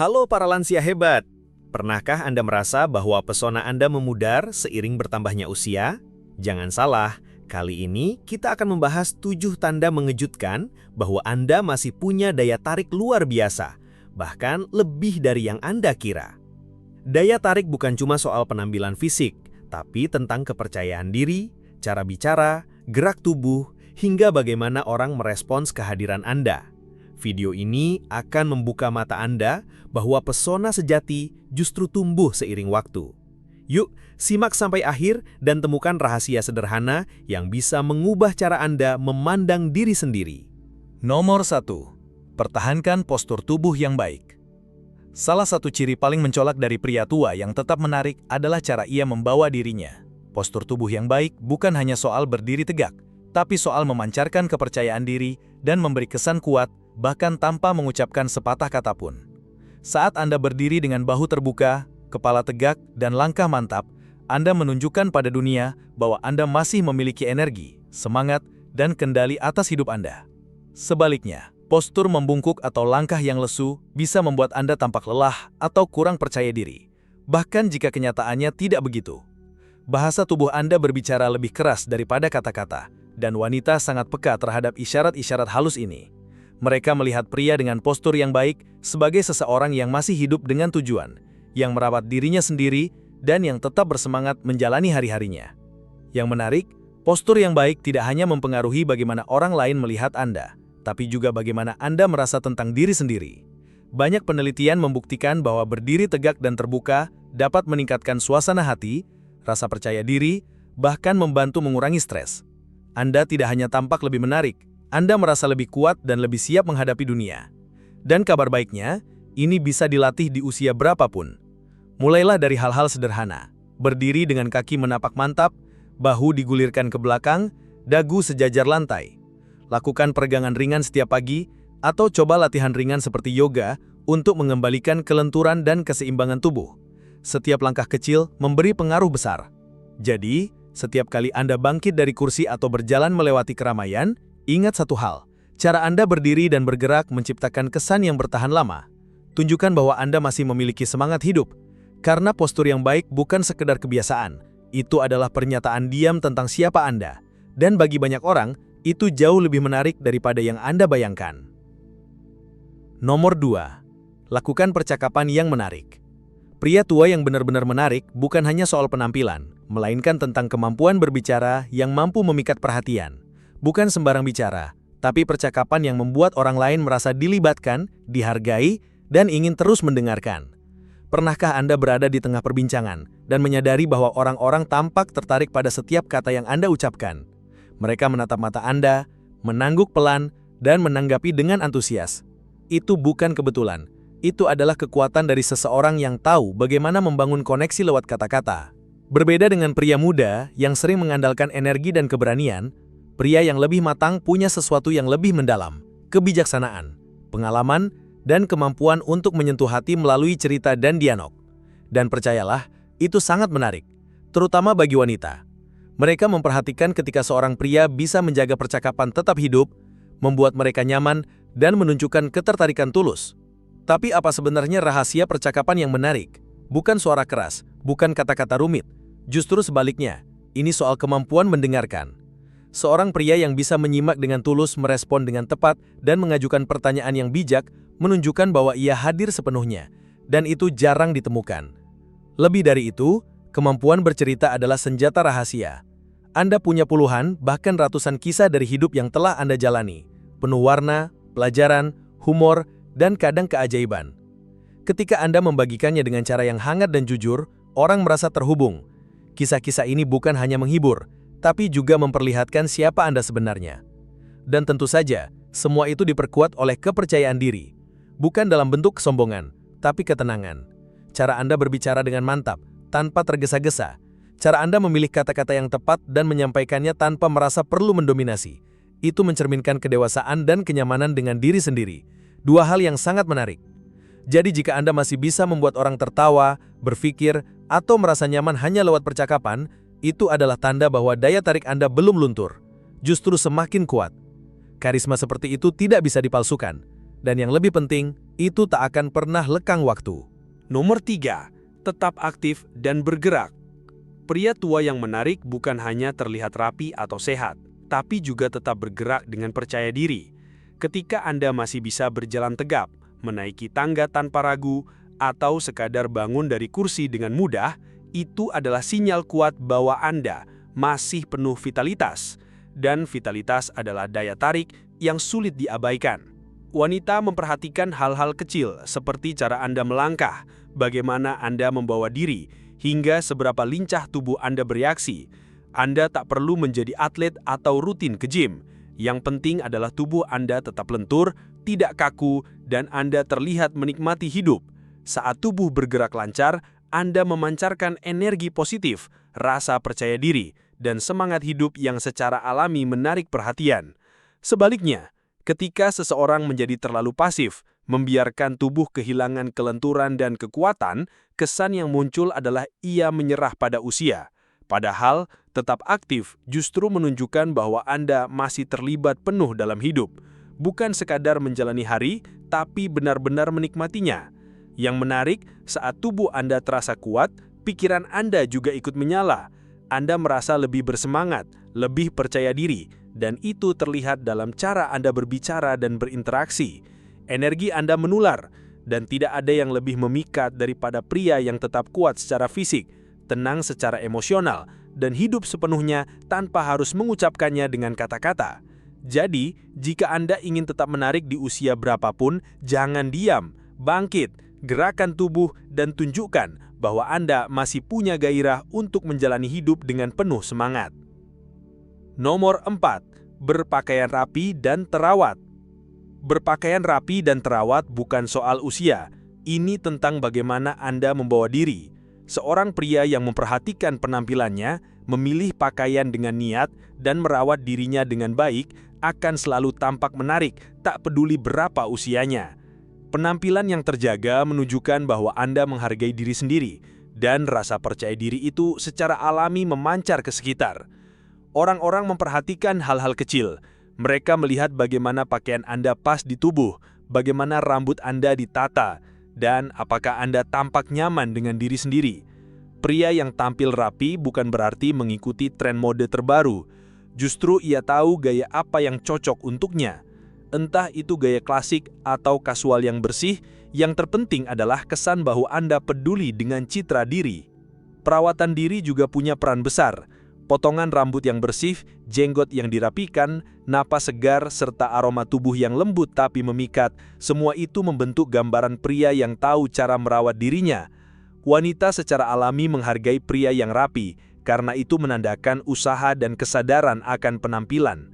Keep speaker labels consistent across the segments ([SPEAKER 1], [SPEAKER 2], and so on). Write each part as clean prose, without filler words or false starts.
[SPEAKER 1] Halo para lansia hebat. Pernahkah Anda merasa bahwa pesona Anda memudar seiring bertambahnya usia? Jangan salah, kali ini kita akan membahas 7 tanda mengejutkan bahwa Anda masih punya daya tarik luar biasa, bahkan lebih dari yang Anda kira. Daya tarik bukan cuma soal penampilan fisik, tapi tentang kepercayaan diri, cara bicara, gerak tubuh, hingga bagaimana orang merespons kehadiran Anda. Video ini akan membuka mata Anda bahwa pesona sejati justru tumbuh seiring waktu. Yuk, simak sampai akhir dan temukan rahasia sederhana yang bisa mengubah cara Anda memandang diri sendiri.
[SPEAKER 2] Nomor 1. Pertahankan postur tubuh yang baik. Salah satu ciri paling mencolok dari pria tua yang tetap menarik adalah cara ia membawa dirinya. Postur tubuh yang baik bukan hanya soal berdiri tegak, tapi soal memancarkan kepercayaan diri dan memberi kesan kuat, bahkan tanpa mengucapkan sepatah kata pun. Saat Anda berdiri dengan bahu terbuka, kepala tegak, dan langkah mantap, Anda menunjukkan pada dunia bahwa Anda masih memiliki energi, semangat, dan kendali atas hidup Anda. Sebaliknya, postur membungkuk atau langkah yang lesu bisa membuat Anda tampak lelah atau kurang percaya diri, bahkan jika kenyataannya tidak begitu. Bahasa tubuh Anda berbicara lebih keras daripada kata-kata, dan wanita sangat peka terhadap isyarat-isyarat halus ini. Mereka melihat pria dengan postur yang baik sebagai seseorang yang masih hidup dengan tujuan, yang merawat dirinya sendiri, dan yang tetap bersemangat menjalani hari-harinya. Yang menarik, postur yang baik tidak hanya mempengaruhi bagaimana orang lain melihat Anda, tapi juga bagaimana Anda merasa tentang diri sendiri. Banyak penelitian membuktikan bahwa berdiri tegak dan terbuka dapat meningkatkan suasana hati, rasa percaya diri, bahkan membantu mengurangi stres. Anda tidak hanya tampak lebih menarik, Anda merasa lebih kuat dan lebih siap menghadapi dunia. Dan kabar baiknya, ini bisa dilatih di usia berapapun. Mulailah dari hal-hal sederhana. Berdiri dengan kaki menapak mantap, bahu digulirkan ke belakang, dagu sejajar lantai. Lakukan peregangan ringan setiap pagi, atau coba latihan ringan seperti yoga untuk mengembalikan kelenturan dan keseimbangan tubuh. Setiap langkah kecil memberi pengaruh besar. Jadi, setiap kali Anda bangkit dari kursi atau berjalan melewati keramaian, ingat satu hal, cara Anda berdiri dan bergerak menciptakan kesan yang bertahan lama. Tunjukkan bahwa Anda masih memiliki semangat hidup, karena postur yang baik bukan sekedar kebiasaan, itu adalah pernyataan diam tentang siapa Anda. Dan bagi banyak orang, itu jauh lebih menarik daripada yang Anda bayangkan. Nomor 2. Lakukan percakapan yang menarik. Pria tua yang benar-benar menarik bukan hanya soal penampilan, melainkan tentang kemampuan berbicara yang mampu memikat perhatian. Bukan sembarang bicara, tapi percakapan yang membuat orang lain merasa dilibatkan, dihargai, dan ingin terus mendengarkan. Pernahkah Anda berada di tengah perbincangan dan menyadari bahwa orang-orang tampak tertarik pada setiap kata yang Anda ucapkan? Mereka menatap mata Anda, menangguk pelan, dan menanggapi dengan antusias. Itu bukan kebetulan. Itu adalah kekuatan dari seseorang yang tahu bagaimana membangun koneksi lewat kata-kata. Berbeda dengan pria muda yang sering mengandalkan energi dan keberanian, pria yang lebih matang punya sesuatu yang lebih mendalam, kebijaksanaan, pengalaman, dan kemampuan untuk menyentuh hati melalui cerita dan dialog. Dan percayalah, itu sangat menarik, terutama bagi wanita. Mereka memperhatikan ketika seorang pria bisa menjaga percakapan tetap hidup, membuat mereka nyaman, dan menunjukkan ketertarikan tulus. Tapi apa sebenarnya rahasia percakapan yang menarik? Bukan suara keras, bukan kata-kata rumit. Justru sebaliknya, ini soal kemampuan mendengarkan. Seorang pria yang bisa menyimak dengan tulus, merespon dengan tepat, dan mengajukan pertanyaan yang bijak, menunjukkan bahwa ia hadir sepenuhnya, dan itu jarang ditemukan. Lebih dari itu, kemampuan bercerita adalah senjata rahasia. Anda punya puluhan, bahkan ratusan kisah dari hidup yang telah Anda jalani, penuh warna, pelajaran, humor, dan kadang keajaiban. Ketika Anda membagikannya dengan cara yang hangat dan jujur, orang merasa terhubung. Kisah-kisah ini bukan hanya menghibur, tapi juga memperlihatkan siapa Anda sebenarnya. Dan tentu saja, semua itu diperkuat oleh kepercayaan diri. Bukan dalam bentuk kesombongan, tapi ketenangan. Cara Anda berbicara dengan mantap, tanpa tergesa-gesa. Cara Anda memilih kata-kata yang tepat dan menyampaikannya tanpa merasa perlu mendominasi. Itu mencerminkan kedewasaan dan kenyamanan dengan diri sendiri. Dua hal yang sangat menarik. Jadi jika Anda masih bisa membuat orang tertawa, berpikir, atau merasa nyaman hanya lewat percakapan, itu adalah tanda bahwa daya tarik Anda belum luntur, justru semakin kuat. Karisma seperti itu tidak bisa dipalsukan. Dan yang lebih penting, Itu tak akan pernah lekang waktu.
[SPEAKER 3] Nomor 3, tetap aktif dan bergerak. Pria tua yang menarik bukan hanya terlihat rapi atau sehat, tapi juga tetap bergerak dengan percaya diri. Ketika Anda masih bisa berjalan tegap, menaiki tangga tanpa ragu, atau sekadar bangun dari kursi dengan mudah, itu adalah sinyal kuat bahwa Anda masih penuh vitalitas. Dan vitalitas adalah daya tarik yang sulit diabaikan. Wanita memperhatikan hal-hal kecil seperti cara Anda melangkah, bagaimana Anda membawa diri, hingga seberapa lincah tubuh Anda bereaksi. Anda tak perlu menjadi atlet atau rutin ke gym. Yang penting adalah tubuh Anda tetap lentur, tidak kaku, dan Anda terlihat menikmati hidup. Saat tubuh bergerak lancar, Anda memancarkan energi positif, rasa percaya diri, dan semangat hidup yang secara alami menarik perhatian. Sebaliknya, ketika seseorang menjadi terlalu pasif, membiarkan tubuh kehilangan kelenturan dan kekuatan, kesan yang muncul adalah ia menyerah pada usia. Padahal, tetap aktif justru menunjukkan bahwa Anda masih terlibat penuh dalam hidup. Bukan sekadar menjalani hari, tapi benar-benar menikmatinya. Yang menarik, saat tubuh Anda terasa kuat, pikiran Anda juga ikut menyala. Anda merasa lebih bersemangat, lebih percaya diri, dan itu terlihat dalam cara Anda berbicara dan berinteraksi. Energi Anda menular, dan tidak ada yang lebih memikat daripada pria yang tetap kuat secara fisik, tenang secara emosional, dan hidup sepenuhnya tanpa harus mengucapkannya dengan kata-kata. Jadi, jika Anda ingin tetap menarik di usia berapapun, jangan diam, bangkit, gerakan tubuh, dan tunjukkan bahwa Anda masih punya gairah untuk menjalani hidup dengan penuh semangat. Nomor 4, berpakaian rapi dan terawat. Berpakaian rapi dan terawat bukan soal usia. Ini tentang bagaimana Anda membawa diri. Seorang pria yang memperhatikan penampilannya, memilih pakaian dengan niat, dan merawat dirinya dengan baik, akan selalu tampak menarik, tak peduli berapa usianya. Penampilan yang terjaga menunjukkan bahwa Anda menghargai diri sendiri, dan rasa percaya diri itu secara alami memancar ke sekitar. Orang-orang memperhatikan hal-hal kecil. Mereka melihat bagaimana pakaian Anda pas di tubuh, bagaimana rambut Anda ditata, dan apakah Anda tampak nyaman dengan diri sendiri. Pria yang tampil rapi bukan berarti mengikuti tren mode terbaru. Justru ia tahu gaya apa yang cocok untuknya. Entah itu gaya klasik atau kasual yang bersih, yang terpenting adalah kesan bahwa Anda peduli dengan citra diri. Perawatan diri juga punya peran besar. Potongan rambut yang bersih, jenggot yang dirapikan, napas segar, serta aroma tubuh yang lembut tapi memikat, semua itu membentuk gambaran pria yang tahu cara merawat dirinya. Wanita secara alami menghargai pria yang rapi, karena itu menandakan usaha dan kesadaran akan penampilan.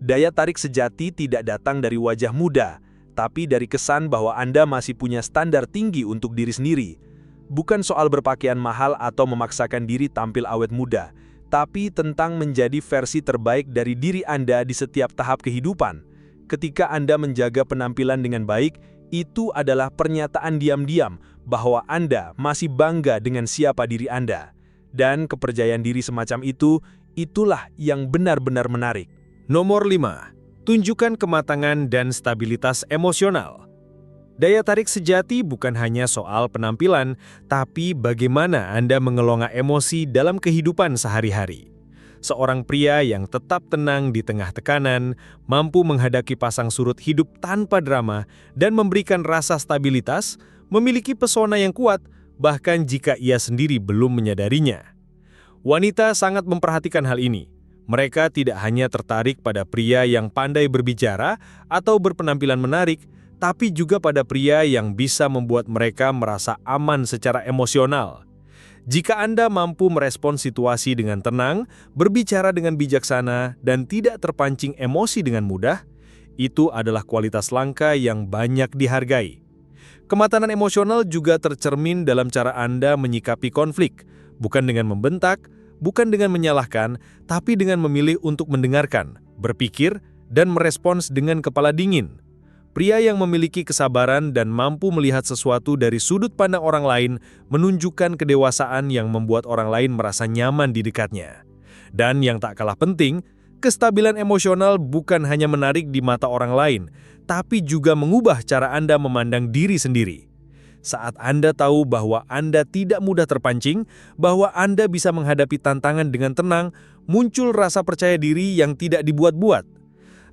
[SPEAKER 3] Daya tarik sejati tidak datang dari wajah muda, tapi dari kesan bahwa Anda masih punya standar tinggi untuk diri sendiri. Bukan soal berpakaian mahal atau memaksakan diri tampil awet muda, tapi tentang menjadi versi terbaik dari diri Anda di setiap tahap kehidupan. Ketika Anda menjaga penampilan dengan baik, itu adalah pernyataan diam-diam bahwa Anda masih bangga dengan siapa diri Anda. Dan kepercayaan diri semacam itu, itulah yang benar-benar menarik.
[SPEAKER 1] Nomor 5. Tunjukkan kematangan dan stabilitas emosional. Daya tarik sejati bukan hanya soal penampilan, tapi bagaimana Anda mengelola emosi dalam kehidupan sehari-hari. Seorang pria yang tetap tenang di tengah tekanan, mampu menghadapi pasang surut hidup tanpa drama, dan memberikan rasa stabilitas, memiliki pesona yang kuat, bahkan jika ia sendiri belum menyadarinya. Wanita sangat memperhatikan hal ini. Mereka tidak hanya tertarik pada pria yang pandai berbicara atau berpenampilan menarik, tapi juga pada pria yang bisa membuat mereka merasa aman secara emosional. Jika Anda mampu merespons situasi dengan tenang, berbicara dengan bijaksana, dan tidak terpancing emosi dengan mudah, itu adalah kualitas langka yang banyak dihargai. Kematangan emosional juga tercermin dalam cara Anda menyikapi konflik, bukan dengan membentak, bukan dengan menyalahkan, tapi dengan memilih untuk mendengarkan, berpikir, dan merespons dengan kepala dingin. Pria yang memiliki kesabaran dan mampu melihat sesuatu dari sudut pandang orang lain menunjukkan kedewasaan yang membuat orang lain merasa nyaman di dekatnya. Dan yang tak kalah penting,
[SPEAKER 4] Kestabilan emosional bukan hanya menarik di mata orang lain, tapi juga mengubah cara Anda memandang diri sendiri. Saat Anda tahu bahwa Anda tidak mudah terpancing, bahwa Anda bisa menghadapi tantangan dengan tenang, muncul rasa percaya diri yang tidak dibuat-buat.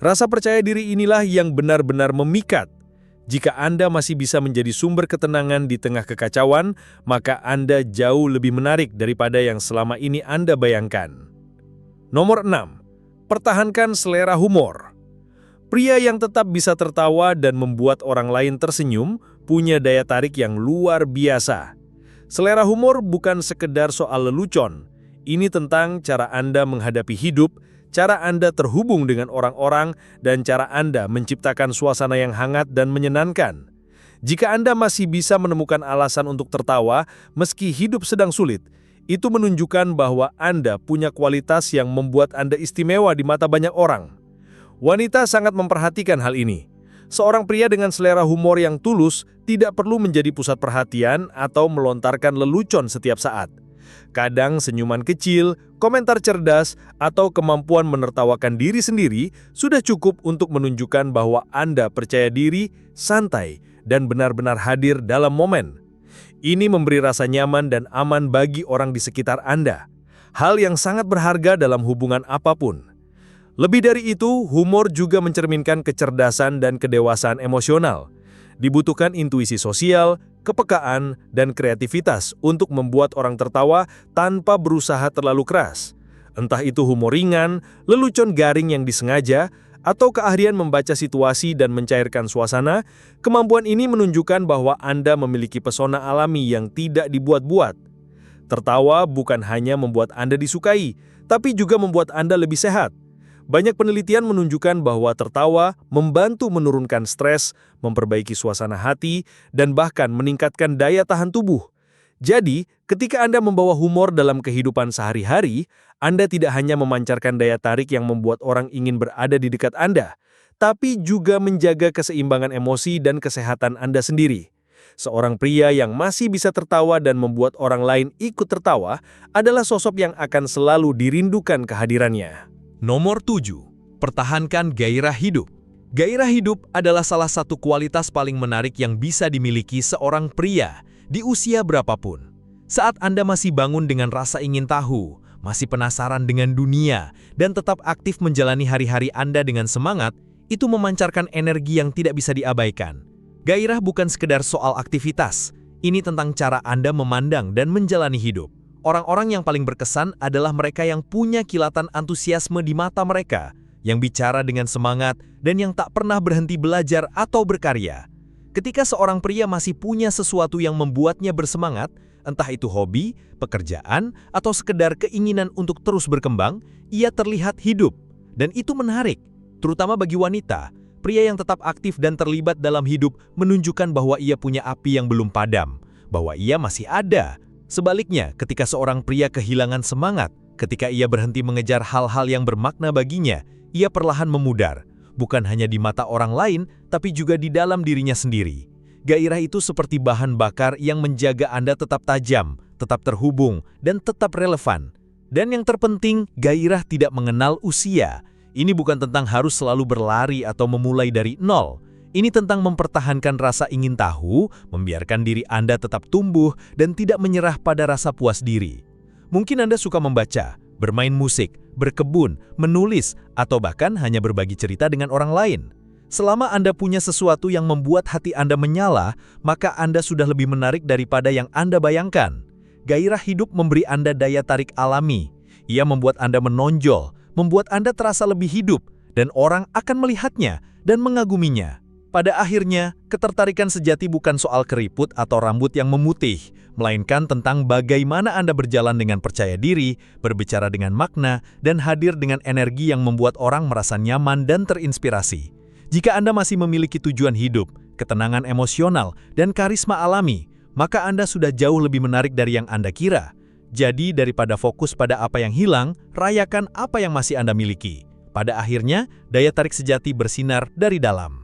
[SPEAKER 4] Rasa percaya diri inilah yang benar-benar memikat. Jika Anda masih bisa menjadi sumber ketenangan di tengah kekacauan, maka Anda jauh lebih menarik daripada yang selama ini Anda bayangkan. Nomor 6. Pertahankan selera humor. Pria yang tetap bisa tertawa dan membuat orang lain tersenyum punya daya tarik yang luar biasa. Selera humor bukan sekedar soal lelucon. Ini tentang cara Anda menghadapi hidup, cara Anda terhubung dengan orang-orang, dan cara Anda menciptakan suasana yang hangat dan menyenangkan. Jika Anda masih bisa menemukan alasan untuk tertawa meski hidup sedang sulit, itu menunjukkan bahwa Anda punya kualitas yang membuat Anda istimewa di mata banyak orang. Wanita sangat memperhatikan hal ini. Seorang pria dengan selera humor yang tulus tidak perlu menjadi pusat perhatian atau melontarkan lelucon setiap saat. Kadang senyuman kecil, komentar cerdas, atau kemampuan menertawakan diri sendiri sudah cukup untuk menunjukkan bahwa Anda percaya diri, santai, dan benar-benar hadir dalam momen. Ini memberi rasa nyaman dan aman bagi orang di sekitar Anda. Hal yang sangat berharga dalam hubungan apapun. Lebih dari itu, humor juga mencerminkan kecerdasan dan kedewasaan emosional. Dibutuhkan intuisi sosial, kepekaan, dan kreativitas untuk membuat orang tertawa tanpa berusaha terlalu keras. Entah itu humor ringan, lelucon garing yang disengaja, atau keahlian membaca situasi dan mencairkan suasana, kemampuan ini menunjukkan bahwa Anda memiliki pesona alami yang tidak dibuat-buat. Tertawa bukan hanya membuat Anda disukai, tapi juga membuat Anda lebih sehat. Banyak penelitian menunjukkan bahwa tertawa membantu menurunkan stres, memperbaiki suasana hati, dan bahkan meningkatkan daya tahan tubuh. Jadi, ketika Anda membawa humor dalam kehidupan sehari-hari, Anda tidak hanya memancarkan daya tarik yang membuat orang ingin berada di dekat Anda, tapi juga menjaga keseimbangan emosi dan kesehatan Anda sendiri. Seorang pria yang masih bisa tertawa dan membuat orang lain ikut tertawa adalah sosok yang akan selalu dirindukan kehadirannya.
[SPEAKER 2] Nomor 7. Pertahankan gairah hidup. Gairah hidup adalah salah satu kualitas paling menarik yang bisa dimiliki seorang pria di usia berapapun. Saat Anda masih bangun dengan rasa ingin tahu, masih penasaran dengan dunia, dan tetap aktif menjalani hari-hari Anda dengan semangat, itu memancarkan energi yang tidak bisa diabaikan. Gairah bukan sekedar soal aktivitas, ini tentang cara Anda memandang dan menjalani hidup. Orang-orang yang paling berkesan adalah mereka yang punya kilatan antusiasme di mata mereka, yang bicara dengan semangat, dan yang tak pernah berhenti belajar atau berkarya. Ketika seorang pria masih punya sesuatu yang membuatnya bersemangat, entah itu hobi, pekerjaan, atau sekedar keinginan untuk terus berkembang, ia terlihat hidup. Dan itu menarik, terutama bagi wanita. Pria yang tetap aktif dan terlibat dalam hidup menunjukkan bahwa ia punya api yang belum padam, bahwa ia masih ada. Sebaliknya, ketika seorang pria kehilangan semangat, ketika ia berhenti mengejar hal-hal yang bermakna baginya, ia perlahan memudar, bukan hanya di mata orang lain, tapi juga di dalam dirinya sendiri. Gairah itu seperti bahan bakar yang menjaga Anda tetap tajam, tetap terhubung, dan tetap relevan. Dan yang terpenting, gairah tidak mengenal usia. Ini bukan tentang harus selalu berlari atau memulai dari nol. Ini tentang mempertahankan rasa ingin tahu, membiarkan diri Anda tetap tumbuh, dan tidak menyerah pada rasa puas diri. Mungkin Anda suka membaca, bermain musik, berkebun, menulis, atau bahkan hanya berbagi cerita dengan orang lain. Selama Anda punya sesuatu yang membuat hati Anda menyala, maka Anda sudah lebih menarik daripada yang Anda bayangkan. Gairah hidup memberi Anda daya tarik alami. Ia membuat Anda menonjol, membuat Anda terasa lebih hidup, dan orang akan melihatnya dan mengaguminya. Pada akhirnya, ketertarikan sejati bukan soal keriput atau rambut yang memutih, melainkan tentang bagaimana Anda berjalan dengan percaya diri, berbicara dengan makna, dan hadir dengan energi yang membuat orang merasa nyaman dan terinspirasi. Jika Anda masih memiliki tujuan hidup, ketenangan emosional, dan karisma alami, maka Anda sudah jauh lebih menarik dari yang Anda kira. Jadi, daripada fokus pada apa yang hilang, rayakan apa yang masih Anda miliki. Pada akhirnya, daya tarik sejati bersinar dari dalam.